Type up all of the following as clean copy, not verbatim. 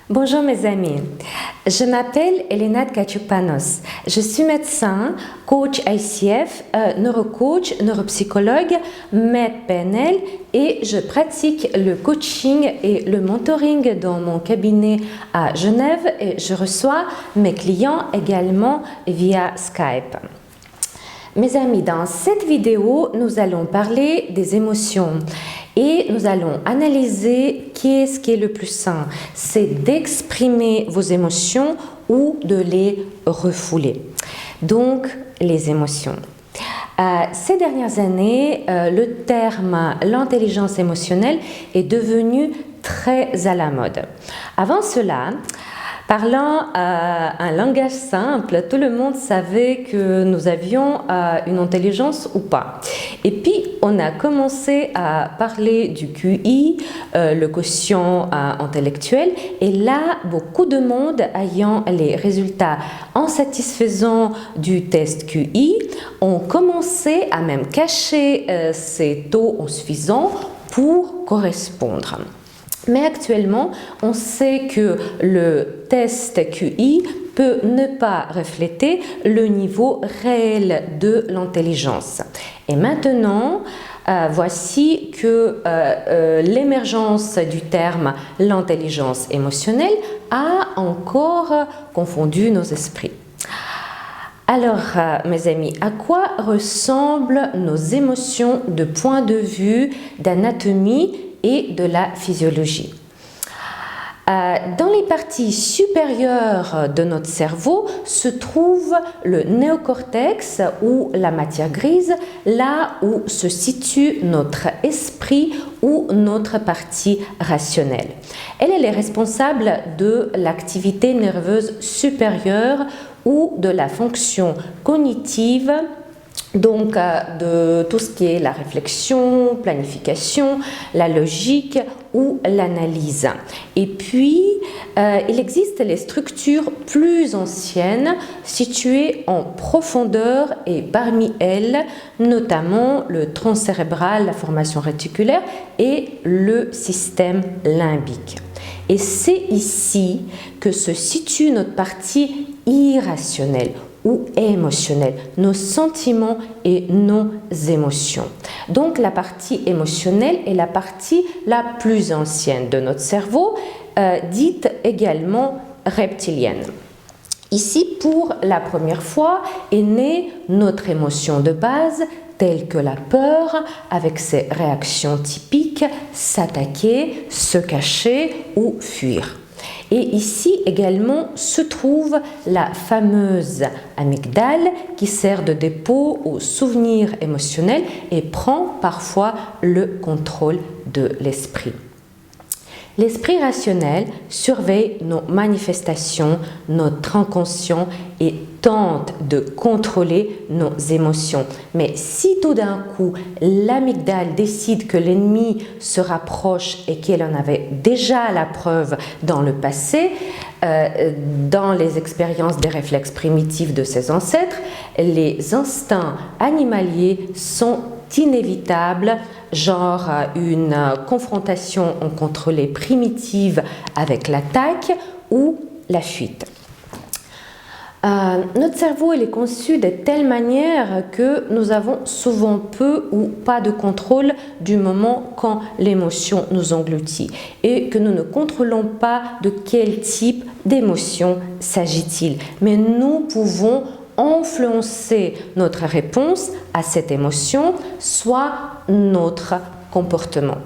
Bonjour mes amis, je m'appelle Elena Tkachuk-Panos. Je suis médecin, coach ICF, neurocoach, neuropsychologue, maître PNL et je pratique le coaching et le mentoring dans mon cabinet à Genève et je reçois mes clients également via Skype. Mes amis, dans cette vidéo, nous allons parler des émotions et nous allons analyser qu'est-ce qui est le plus sain. C'est d'exprimer vos émotions ou de les refouler. Donc, les émotions. Ces dernières années, le terme l'intelligence émotionnelle est devenu très à la mode. Avant cela, parlant un langage simple, tout le monde savait que nous avions une intelligence ou pas. Et puis, on a commencé à parler du QI, le quotient intellectuel. Et là, beaucoup de monde ayant les résultats insatisfaisants du test QI ont commencé à même cacher ces taux insuffisants pour correspondre. Mais actuellement, on sait que le test QI peut ne pas refléter le niveau réel de l'intelligence. Et maintenant, voici que l'émergence du terme l'intelligence émotionnelle a encore confondu nos esprits. Alors, mes amis, à quoi ressemblent nos émotions de point de vue d'anatomie et de la physiologie? Dans les parties supérieures de notre cerveau se trouve le néocortex ou la matière grise, là où se situe notre esprit ou notre partie rationnelle. Elle est responsable de l'activité nerveuse supérieure ou de la fonction cognitive, donc de tout ce qui est la réflexion, planification, la logique ou l'analyse. Et puis, il existe les structures plus anciennes situées en profondeur et parmi elles, notamment le tronc cérébral, la formation réticulaire et le système limbique. Et c'est ici que se situe notre partie irrationnelle ou émotionnelle, nos sentiments et nos émotions. Donc la partie émotionnelle est la partie la plus ancienne de notre cerveau, dite également reptilienne. Ici, pour la première fois, est née notre émotion de base, telle que la peur, avec ses réactions typiques, s'attaquer, se cacher ou fuir. Et ici également se trouve la fameuse amygdale qui sert de dépôt aux souvenirs émotionnels et prend parfois le contrôle de l'esprit. L'esprit rationnel surveille nos manifestations, notre inconscient et tente de contrôler nos émotions. Mais si tout d'un coup l'amygdale décide que l'ennemi se rapproche et qu'elle en avait déjà la preuve dans le passé, dans les expériences des réflexes primitifs de ses ancêtres, les instincts animaliers sont inévitables, genre une confrontation incontrôlée primitive avec l'attaque ou la fuite. Notre cerveau est conçu de telle manière que nous avons souvent peu ou pas de contrôle du moment quand l'émotion nous engloutit et que nous ne contrôlons pas de quel type d'émotion s'agit-il. Mais nous pouvons influencer notre réponse à cette émotion, soit notre comportement.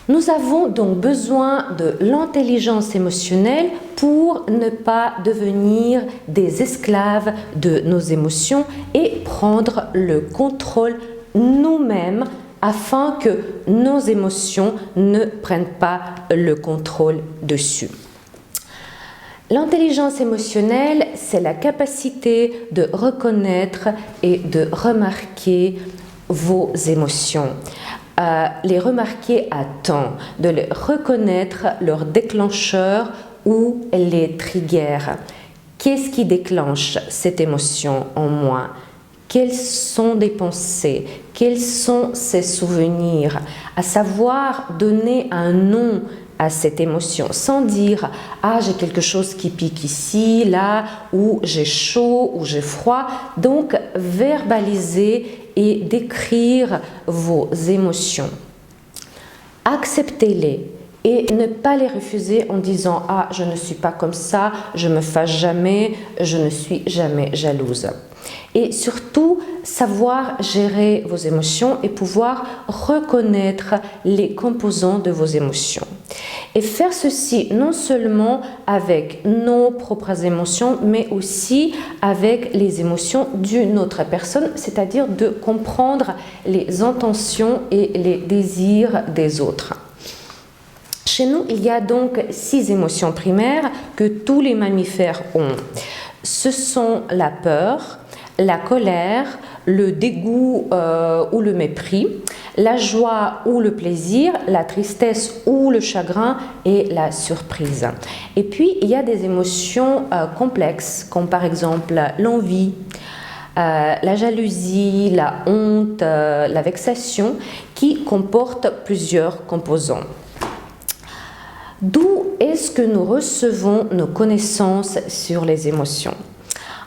Nous avons donc besoin de l'intelligence émotionnelle pour ne pas devenir des esclaves de nos émotions et prendre le contrôle nous-mêmes afin que nos émotions ne prennent pas le contrôle dessus. L'intelligence émotionnelle, c'est la capacité de reconnaître et de remarquer vos émotions. Les remarquer à temps, de les reconnaître leur déclencheur ou les triggers. Qu'est-ce qui déclenche cette émotion en moi? quelles sont des pensées, quels sont ses souvenirs, à savoir donner un nom à cette émotion, sans dire « Ah, j'ai quelque chose qui pique ici, là, ou j'ai chaud, ou j'ai froid ». Donc, verbaliser et décrire vos émotions. Acceptez-les et ne pas les refuser en disant « Ah, je ne suis pas comme ça, je me fâche jamais, je ne suis jamais jalouse ». Et surtout, savoir gérer vos émotions et pouvoir reconnaître les composants de vos émotions. Et faire ceci non seulement avec nos propres émotions, mais aussi avec les émotions d'une autre personne, c'est-à-dire de comprendre les intentions et les désirs des autres. Chez nous, il y a donc 6 émotions primaires que tous les mammifères ont. Ce sont la peur, la colère, le dégoût ou le mépris, la joie ou le plaisir, la tristesse ou le chagrin et la surprise. Et puis, il y a des émotions complexes, comme par exemple l'envie, la jalousie, la honte, la vexation, qui comportent plusieurs composants. D'où est-ce que nous recevons nos connaissances sur les émotions?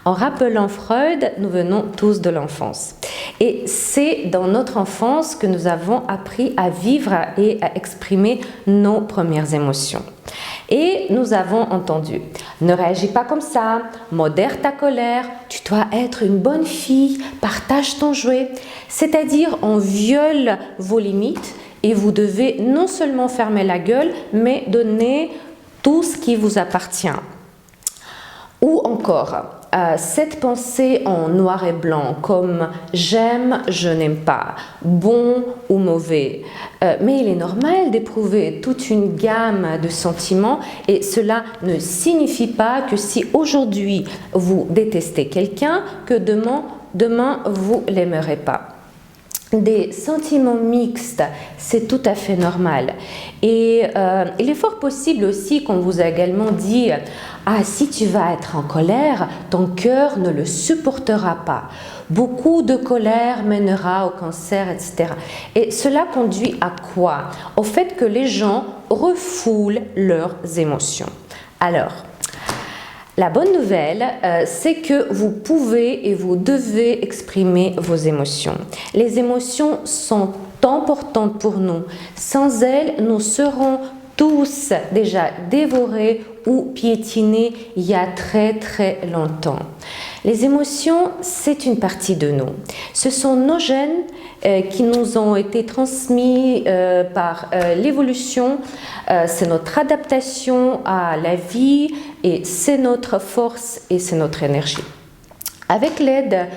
En rappelant Freud, nous venons tous de l'enfance. Et c'est dans notre enfance que nous avons appris à vivre et à exprimer nos premières émotions. Et nous avons entendu « Ne réagis pas comme ça, modère ta colère, tu dois être une bonne fille, partage ton jouet. » C'est-à-dire, on viole vos limites et vous devez non seulement fermer la gueule, mais donner tout ce qui vous appartient. Ou encore, cette pensée en noir et blanc comme « j'aime, je n'aime pas »,« bon ou mauvais ». Mais il est normal d'éprouver toute une gamme de sentiments et cela ne signifie pas que si aujourd'hui vous détestez quelqu'un, que demain vous ne l'aimerez pas. Des sentiments mixtes, c'est tout à fait normal. Et il est fort possible aussi qu'on vous a également dit « Ah, si tu vas être en colère, ton cœur ne le supportera pas. Beaucoup de colère mènera au cancer, etc. » Et cela conduit à quoi? Au fait que les gens refoulent leurs émotions. Alors, la bonne nouvelle, c'est que vous pouvez et vous devez exprimer vos émotions. Les émotions sont importantes pour nous. Sans elles, nous serons tous déjà dévorés ou piétinés il y a très très longtemps. Les émotions, c'est une partie de nous. Ce sont nos gènes qui nous ont été transmis par l'évolution. C'est notre adaptation à la vie et c'est notre force et c'est notre énergie. Avec l'aide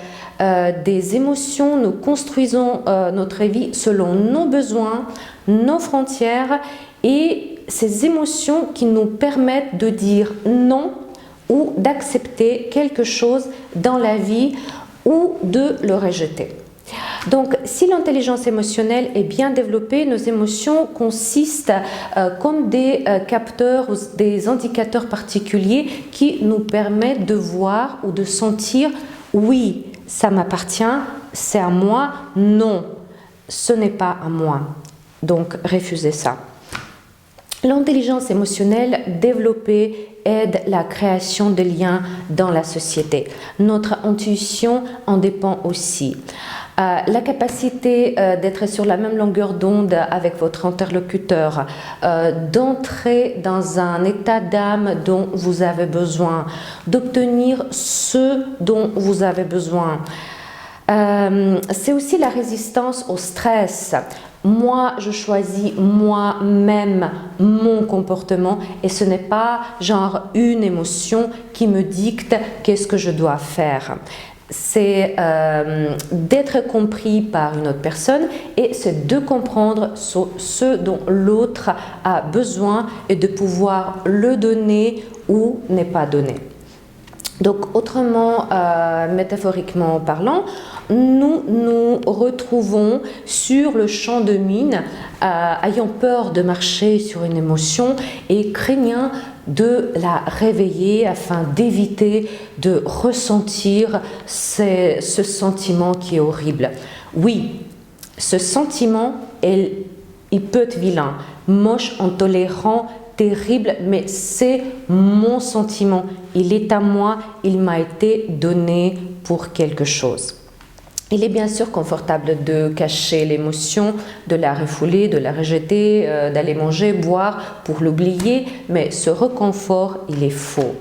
des émotions, nous construisons notre vie selon nos besoins, nos frontières et ces émotions qui nous permettent de dire non ou d'accepter quelque chose dans la vie ou de le rejeter. Donc, si l'intelligence émotionnelle est bien développée, nos émotions consistent comme des capteurs ou des indicateurs particuliers qui nous permettent de voir ou de sentir « oui, ça m'appartient, c'est à moi »,« non, ce n'est pas à moi ». Donc, refusez ça. L'intelligence émotionnelle développée aide la création de liens dans la société. Notre intuition en dépend aussi. La capacité d'être sur la même longueur d'onde avec votre interlocuteur, d'entrer dans un état d'âme dont vous avez besoin, d'obtenir ce dont vous avez besoin. C'est aussi la résistance au stress. Moi, je choisis moi-même mon comportement et ce n'est pas genre une émotion qui me dicte qu'est-ce que je dois faire. C'est d'être compris par une autre personne et c'est de comprendre ce dont l'autre a besoin et de pouvoir le donner ou ne pas donner. Donc, autrement, métaphoriquement parlant, nous nous retrouvons sur le champ de mine, ayant peur de marcher sur une émotion et craignant de la réveiller afin d'éviter de ressentir ce sentiment qui est horrible. Oui, ce sentiment, il peut être vilain, moche, intolérant, terrible, mais c'est mon sentiment. Il est à moi, il m'a été donné pour quelque chose. Il est bien sûr confortable de cacher l'émotion, de la refouler, de la rejeter, d'aller manger, boire pour l'oublier, mais ce réconfort, il est faux.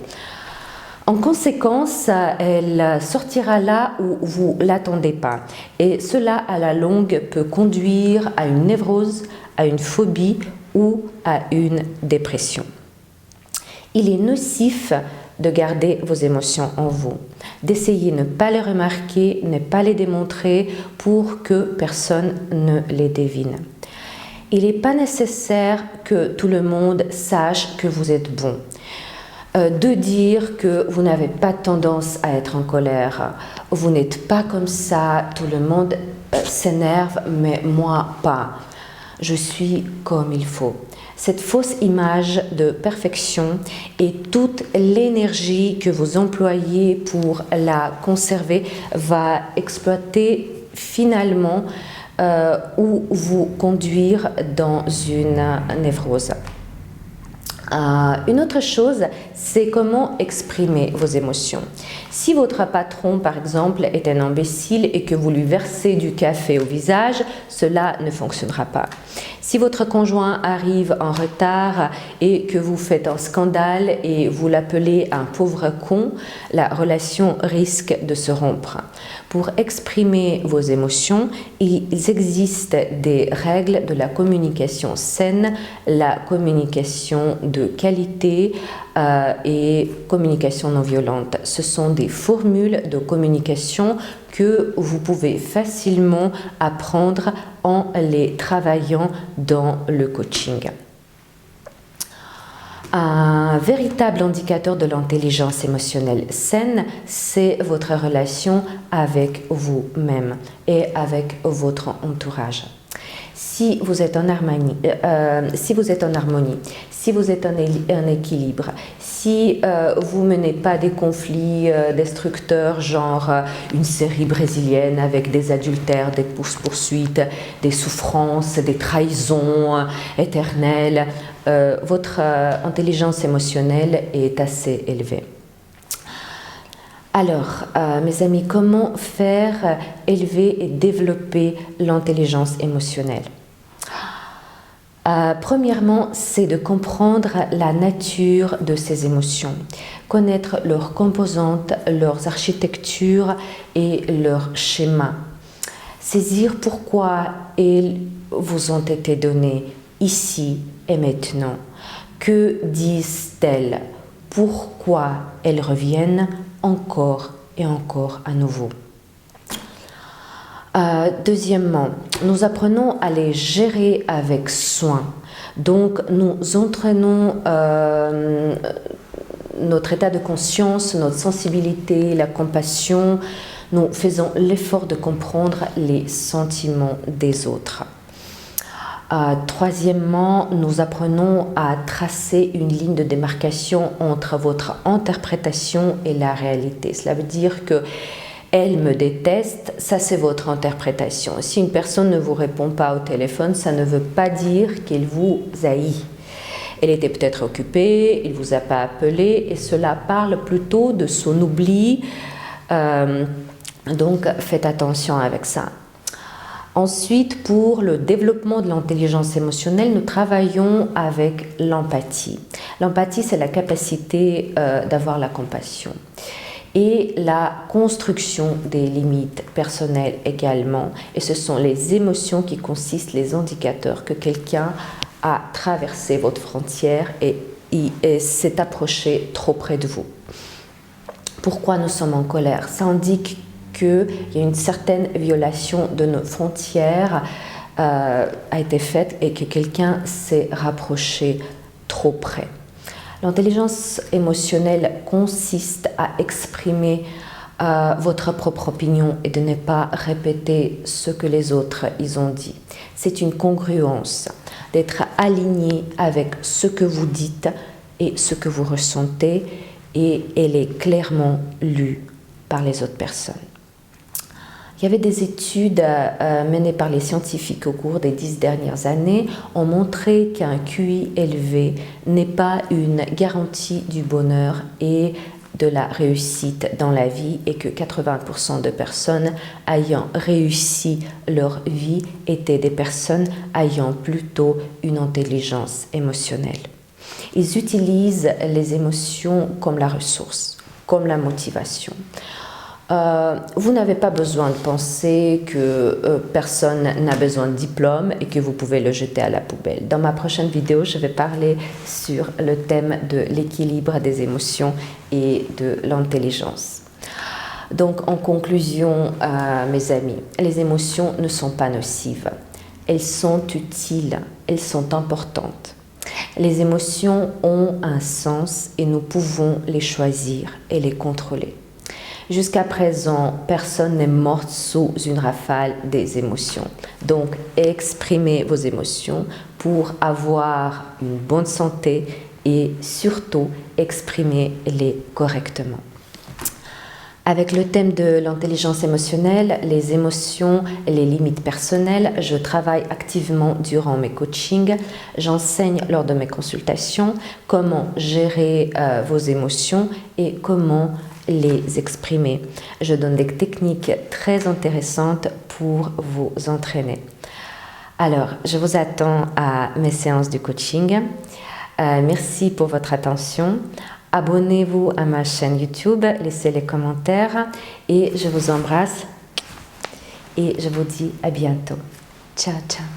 En conséquence, elle sortira là où vous ne l'attendez pas. Et cela, à la longue, peut conduire à une névrose, à une phobie ou à une dépression. Il est nocif de garder vos émotions en vous, d'essayer de ne pas les remarquer, ne pas les démontrer pour que personne ne les devine. Il n'est pas nécessaire que tout le monde sache que vous êtes bon. De dire que vous n'avez pas tendance à être en colère, vous n'êtes pas comme ça, tout le monde s'énerve, mais moi pas. Je suis comme il faut. Cette fausse image de perfection et toute l'énergie que vous employez pour la conserver va exploiter finalement ou vous conduire dans une névrose. Une autre chose, c'est comment exprimer vos émotions. Si votre patron, par exemple, est un imbécile et que vous lui versez du café au visage, cela ne fonctionnera pas. Si votre conjoint arrive en retard et que vous faites un scandale et vous l'appelez un pauvre con, la relation risque de se rompre. Pour exprimer vos émotions, il existe des règles de la communication saine, la communication de qualité et communication non violente. Ce sont des formules de communication que vous pouvez facilement apprendre en les travaillant dans le coaching. Un véritable indicateur de l'intelligence émotionnelle saine, c'est votre relation avec vous-même et avec votre entourage. Si vous êtes en harmonie, si vous êtes en équilibre, si vous menez pas des conflits destructeurs, genre une série brésilienne avec des adultères, des poursuites, des souffrances, des trahisons éternelles, votre intelligence émotionnelle est assez élevée. Alors, mes amis, comment faire élever et développer l'intelligence émotionnelle? Premièrement, c'est de comprendre la nature de ces émotions, connaître leurs composantes, leurs architectures et leurs schémas, saisir pourquoi elles vous ont été données ici et maintenant, que disent-elles, pourquoi elles reviennent encore et encore à nouveau. Deuxièmement, nous apprenons à les gérer avec soin. Donc, nous entraînons notre état de conscience, notre sensibilité, la compassion. Nous faisons l'effort de comprendre les sentiments des autres. Troisièmement, nous apprenons à tracer une ligne de démarcation entre votre interprétation et la réalité. Cela veut dire que elle me déteste, ça c'est votre interprétation. Si une personne ne vous répond pas au téléphone, ça ne veut pas dire qu'elle vous haït. Elle était peut-être occupée, il ne vous a pas appelé et cela parle plutôt de son oubli. Donc faites attention avec ça. Ensuite, pour le développement de l'intelligence émotionnelle, nous travaillons avec l'empathie. L'empathie, c'est la capacité d'avoir la compassion. Et la construction des limites personnelles également. Et ce sont les émotions qui consistent les indicateurs que quelqu'un a traversé votre frontière et s'est approché trop près de vous. Pourquoi nous sommes en colère? Ça indique qu'il y a une certaine violation de nos frontières a été faite et que quelqu'un s'est rapproché trop près. L'intelligence émotionnelle consiste à exprimer votre propre opinion et de ne pas répéter ce que les autres ils ont dit. C'est une congruence, d'être aligné avec ce que vous dites et ce que vous ressentez, et elle est clairement lue par les autres personnes. Il y avait des études menées par les scientifiques au cours des 10 dernières années ont montré qu'un QI élevé n'est pas une garantie du bonheur et de la réussite dans la vie, et que 80% de personnes ayant réussi leur vie étaient des personnes ayant plutôt une intelligence émotionnelle. Ils utilisent les émotions comme la ressource, comme la motivation. Vous n'avez pas besoin de penser que personne n'a besoin de diplôme et que vous pouvez le jeter à la poubelle. Dans ma prochaine vidéo, je vais parler sur le thème de l'équilibre des émotions et de l'intelligence. Donc, en conclusion, mes amis, les émotions ne sont pas nocives. Elles sont utiles, elles sont importantes. Les émotions ont un sens et nous pouvons les choisir et les contrôler. Jusqu'à présent, personne n'est mort sous une rafale des émotions. Donc, exprimez vos émotions pour avoir une bonne santé et surtout, exprimez-les correctement. Avec le thème de l'intelligence émotionnelle, les émotions et les limites personnelles, je travaille activement durant mes coachings. J'enseigne lors de mes consultations comment gérer vos émotions et comment les exprimer. Je donne des techniques très intéressantes pour vous entraîner. Alors, je vous attends à mes séances de coaching. Merci pour votre attention. Abonnez-vous à ma chaîne YouTube, laissez les commentaires et je vous embrasse et je vous dis à bientôt. Ciao, ciao.